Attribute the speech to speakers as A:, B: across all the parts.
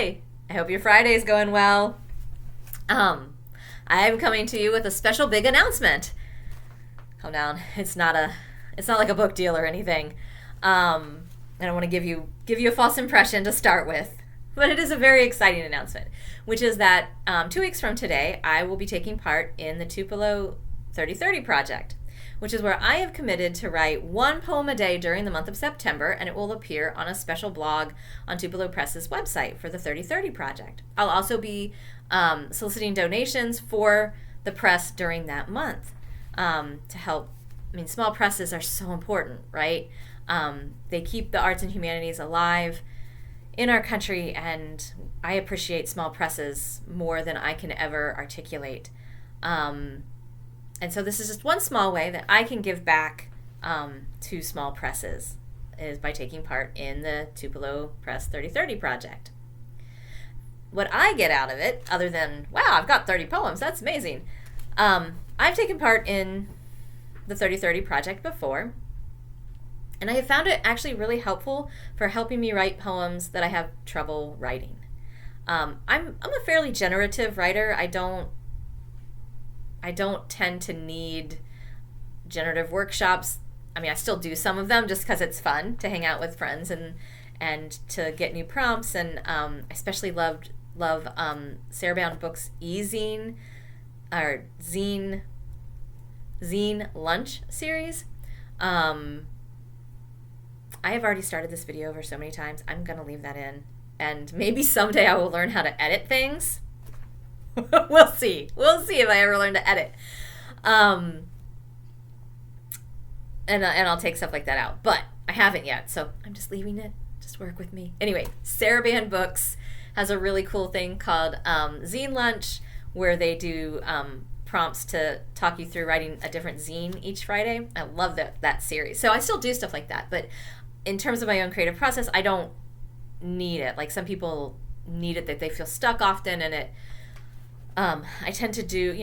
A: Hey, I hope your Friday is going well. I'm coming to you with a special big announcement. Calm down. It's not like a book deal or anything. I don't want to give you a false impression to start with, but it is a very exciting announcement, which is that 2 weeks from today, I will be taking part in the Tupelo 3030 project, which is where I have committed to write 1 poem a day during the month of September, and it will appear on a special blog on Tupelo Press's website for the 3030 project. I'll also be soliciting donations for the press during that month to help. I mean, small presses are so important, right? They keep the arts and humanities alive in our country, and I appreciate small presses more than I can ever articulate. And so this is just one small way that I can give back to small presses, is by taking part in the Tupelo Press 3030 project. What I get out of it, other than, wow, I've got 30 poems, that's amazing. I've taken part in the 3030 project before, and I have found it actually really helpful for helping me write poems that I have trouble writing. I'm a fairly generative writer. I don't tend to need generative workshops. I mean, I still do some of them just because it's fun to hang out with friends and to get new prompts. And I especially love Sarah Bound Books' e-zine or zine lunch series. I have already started this video over so many times. I'm going to leave that in. And maybe someday I will learn how to edit things. We'll see if I ever learn to edit, and I'll take stuff like that out, but I haven't yet, so I'm just leaving it. Just work with me. Anyway, Sarah Band Books has a really cool thing called Zine Lunch, where they do prompts to talk you through writing a different zine each Friday. I love that series. So I still do stuff like that, but in terms of my own creative process, I don't need it. Like some people need it, that they feel stuck often, and it. I tend to do,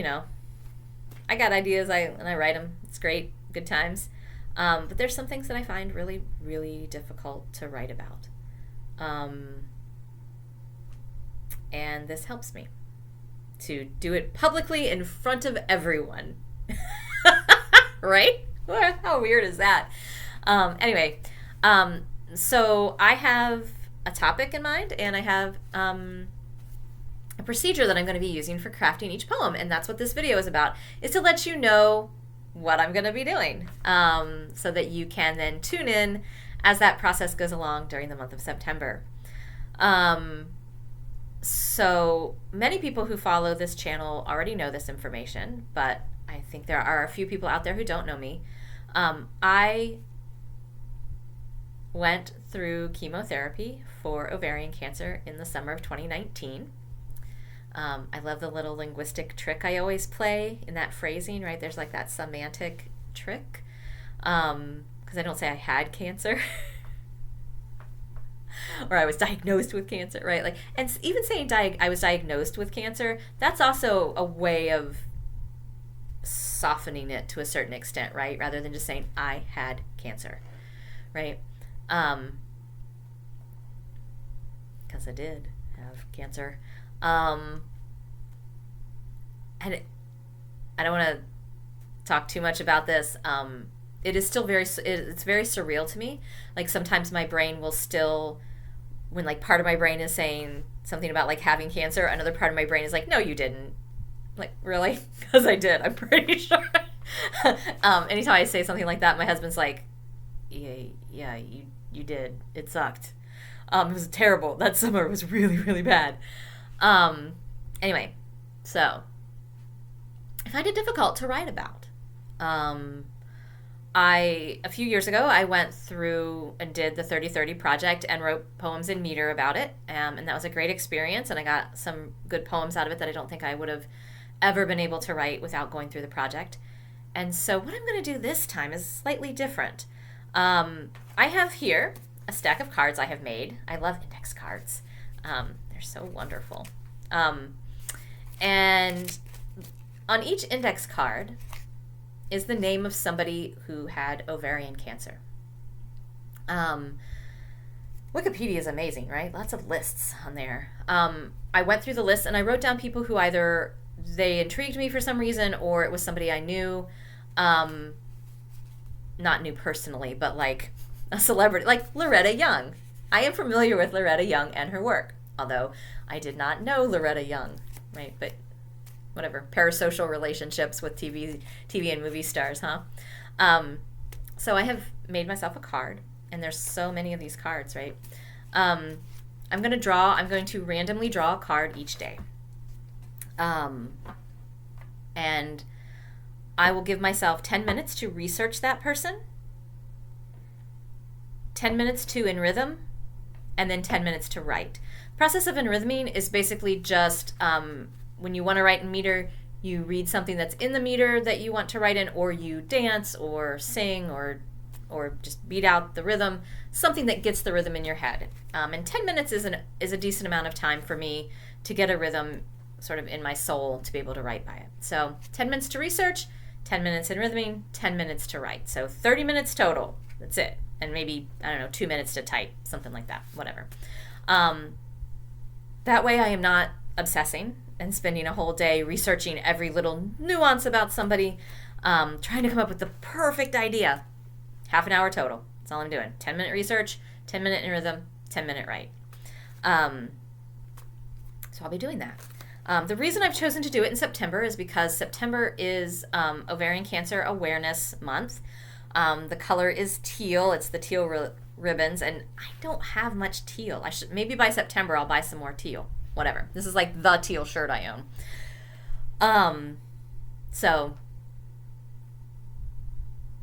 A: I got ideas, and I write them. It's great, good times. But there's some things that I find really, really difficult to write about. And this helps me to do it publicly in front of everyone. Right? How weird is that? Anyway, so I have a topic in mind, and I have a procedure that I'm going to be using for crafting each poem, and that's what this video is about, is to let you know what I'm going to be doing, so that you can then tune in as that process goes along during the month of September. So many people who follow this channel already know this information, but I think there are a few people out there who don't know me. I went through chemotherapy for ovarian cancer in the summer of 2019. I love the little linguistic trick I always play in that phrasing, right? There's like that semantic trick, because I don't say I had cancer or I was diagnosed with cancer, right? Like, and even saying I was diagnosed with cancer, that's also a way of softening it to a certain extent, right? Rather than just saying I had cancer, right? Because I did have cancer. And I don't want to talk too much about this. It is still it's very surreal to me. Like sometimes my brain will still, when like part of my brain is saying something about like having cancer, another part of my brain is like, no, you didn't. Like, really? Because I did, I'm pretty sure. Anytime I say something like that, my husband's like, yeah, you did. It sucked. It was terrible. That summer was really, really bad. Anyway, so I find it difficult to write about. A few years ago, I went through and did the 3030 project and wrote poems in meter about it, and that was a great experience, and I got some good poems out of it that I don't think I would have ever been able to write without going through the project. And so what I'm going to do this time is slightly different. I have here a stack of cards I have made. I love index cards. They're so wonderful. And on each index card is the name of somebody who had ovarian cancer. When Wikipedia is amazing, right? Lots of lists on there. I went through the list and I wrote down people who either they intrigued me for some reason or it was somebody I knew, not knew personally, but like a celebrity, like Loretta Young. I am familiar with Loretta Young and her work, although I did not know Loretta Young, right? But whatever, parasocial relationships with TV and movie stars, huh? So I have made myself a card, and there's so many of these cards, right? I'm going to randomly draw a card each day. And I will give myself 10 minutes to research that person, 10 minutes to in rhythm, and then 10 minutes to write. The process of enrhythming is basically just when you want to write in meter, you read something that's in the meter that you want to write in, or you dance or sing or just beat out the rhythm, something that gets the rhythm in your head. And 10 minutes is a decent amount of time for me to get a rhythm sort of in my soul to be able to write by it. So 10 minutes to research, 10 minutes in rhythming, 10 minutes to write. So 30 minutes total. That's it. And maybe, 2 minutes to type, something like that, whatever. That way I am not obsessing and spending a whole day researching every little nuance about somebody, trying to come up with the perfect idea. Half an hour total. That's all I'm doing. 10-minute research, 10-minute in rhythm, 10-minute write. So I'll be doing that. The reason I've chosen to do it in September is because September is Ovarian Cancer Awareness Month. The color is teal. It's the teal ribbons, and I don't have much teal. Maybe by September I'll buy some more teal. Whatever. This is like the teal shirt I own. So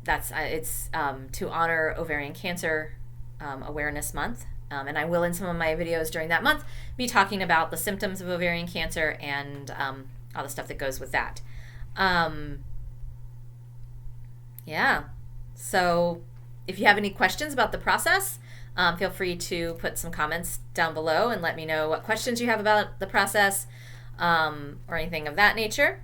A: it's to honor Ovarian Cancer Awareness Month. And I will, in some of my videos during that month, be talking about the symptoms of ovarian cancer and all the stuff that goes with that. Yeah. So if you have any questions about the process, feel free to put some comments down below and let me know what questions you have about the process or anything of that nature.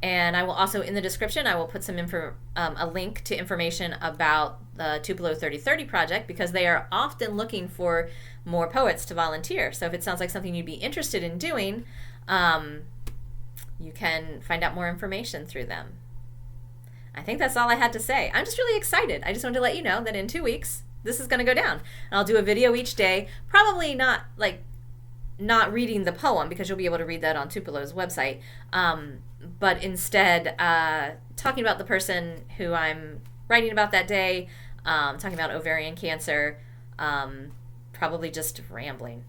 A: And I will also, in the description, I will put some a link to information about the Tupelo 3030 project, because they are often looking for more poets to volunteer. So if it sounds like something you'd be interested in doing, you can find out more information through them. I think that's all I had to say. I'm just really excited. I just wanted to let you know that in 2 weeks, this is going to go down. And I'll do a video each day, probably not reading the poem, because you'll be able to read that on Tupelo's website, but instead talking about the person who I'm writing about that day, talking about ovarian cancer, probably just rambling.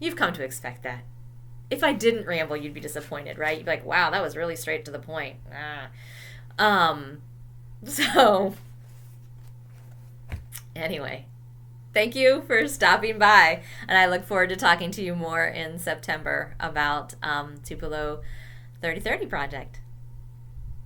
A: You've come to expect that. If I didn't ramble, you'd be disappointed, right? You'd be like, wow, that was really straight to the point. So anyway, thank you for stopping by, and I look forward to talking to you more in September about Tupelo 3030 project.